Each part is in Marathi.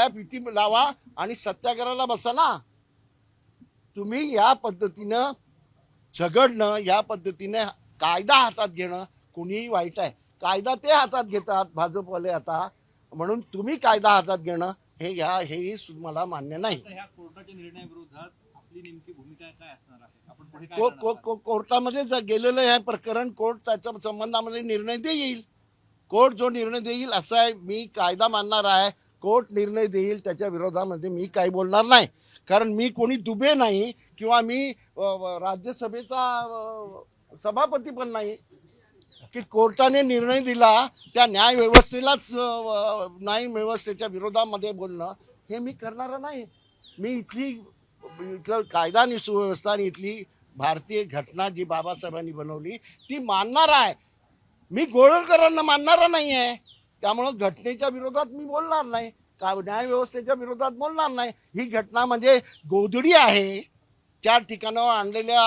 पाया भीती लावा आणि सत्याग्रहाला बसा ना. तुम्ही या पद्धतीनं झगडणं, या पद्धतीने कायदा हातात घेणं कुणीही वाईट आहे. कायदा ते हातात घेतात भाजपवाले आता, म्हणून तुम्ही कायदा हातात घेणं हेही मला मान्य नाही. ह्या कोर्टाच्या निर्णयाविरोधात आपली नेमकी भूमिका काय असणार आहे? आपण पुढे काय कोर्टामध्ये गेलेलं हे प्रकरण, कोर्ट त्याच्या संबंधामध्ये निर्णय देईल. कोर्ट जो निर्णय देईल असं आहे. मी कायदा मानणार आहे, कोर्ट निर्णय देईल त्याच्या विरोधामध्ये मी काही बोलणार नाही. कारण मी कोणी दुबे नाही किंवा मी राज्यसभेचा सभापती पण नाही की कोर्टाने निर्णय दिला त्या न्याय व्यवस्थेलाच न्याय व्यवस्थेच्या विरोधामध्ये बोलणं हे मी करणार नाही. मी इथलं कायदा आणि सुव्यवस्था आणि इथली भारतीय घटना जी बाबासाहेबांनी बनवली ती मानणार आहे. मी गोळवळकरांना मानणारा नाही आहे. त्यामुळं घटनेच्या विरोधात मी बोलणार नाही, न्याय व्यवस्थेच्या विरोधात बोलणार नाही. ही घटना म्हणजे गोधडी आहे. 4 ठिकाणावर आणलेल्या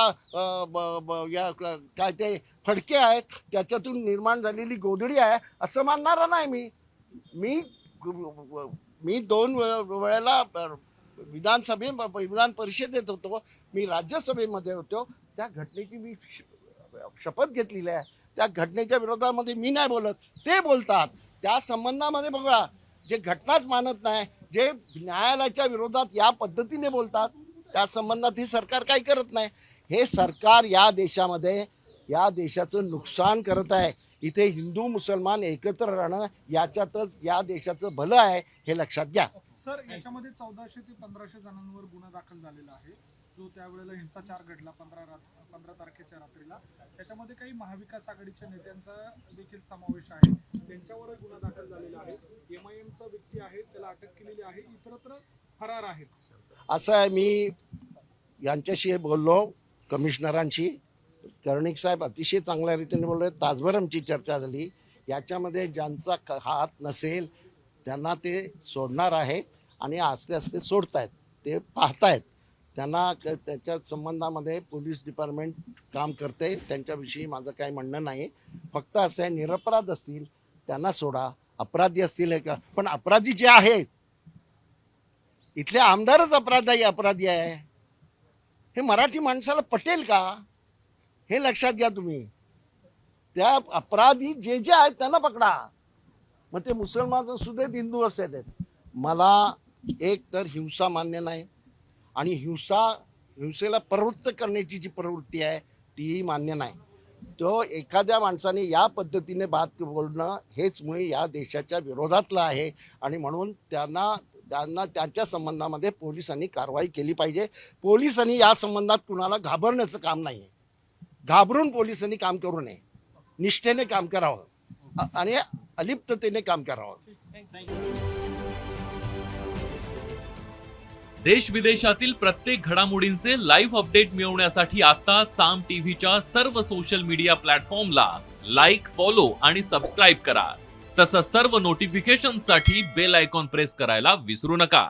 या काय ते फडके आहेत त्याच्यातून निर्माण झालेली गोधडी आहे असं मानणारा नाही मी. मी 2 वेळेला विधान परिषदेत होतो, मी राज्यसभेमध्ये होतो. त्या घटनेची मी शपथ घेतलेली आहे. त्या घटनेच्या विरोधामध्ये मी नाही बोलत, ते बोलतात. त्या संबंधामध्ये बघा, जे घटनाच मानत नाही, जे न्यायालयाच्या विरोधात या पद्धतीने बोलतात, त्या संबंधात ही सरकार काही करत नाही. हे सरकार या देशामध्ये या देशाचं नुकसान करत आहे. इथे हिंदू मुसलमान एकत्र राहणं याच्यातच या देशाचं भलं आहे हे लक्षात घ्या. सर, याच्यामध्ये 1400 ते 1500 जणांवर गुन्हा दाखल झालेला आहे, जो त्यावेळेला हिंसाचार घडला 15 तारखेच्या रात्रीला. त्याच्यामध्ये काही महाविकास आघाडीच्या नेत्यांचा देखील समावेश आहे. त्यांच्यावर गुन्हा दाखल झालेला आहे. MIMचा व्यक्ती आहे, त्याला अटक केलेली आहे, इतरत्र फरार आहेत. असं आहे, मी यांच्याशी बोललो कमिशनरांशी. कर्णिक साहेब अतिशय चांगल्या रीतीने बोलले. तासभर आमची चर्चा झाली. याच्यामध्ये ज्यांचा हात नसेल त्यांना ते सोडणार आहेत आणि आस्ते आस्ते सोडतायत. ते पाहतायत. त्यांना त्याच्या संबंधामध्ये पोलीस डिपार्टमेंट काम करते. त्यांच्याविषयी माझं काही म्हणणं नाही. फक्त असं आहे, निरपराध असतील त्यांना सोडा, अपराधी असतील हे का. पण अपराधी जे आहेत, इथले आमदारच अपराधी आहे. हे मराठी माणसाला पटेल का हे लक्षात घ्या तुम्ही. त्या अपराधी जे जे आहेत त्यांना पकडा. मग ते मुसलमान असू देत, हिंदू असू देत. मला एक तर हिंसा मान्य नाही आणि हिंसेला प्रवृत्त करण्याची जी प्रवृत्ती आहे तीही मान्य नाही. तो एखाद्या माणसाने या पद्धतीने बात बोलणं हेच मुळे या देशाच्या विरोधातलं आहे आणि म्हणून त्यांना त्यांच्या संबंधामध्ये पोलिसांनी कारवाई केली पाहिजे. पोलिसांनी या संबंधात कुणाला घाबरण्याचं काम नाही आहे. घाबरून पोलिसांनी काम करू नये. निष्ठेने काम करावं आणि अलिप्ततेने काम करावं. देश विदेशातील प्रत्येक घडामोडींचे लाईव्ह अपडेट मिळवण्यासाठी आता साम टीव्हीच्या सर्व सोशल मीडिया प्लॅटफॉर्मला लाईक, फॉलो आणि सबस्क्राईब करा. तसंच सर्व नोटिफिकेशनसाठी बेल आयकॉन प्रेस करायला विसरू नका.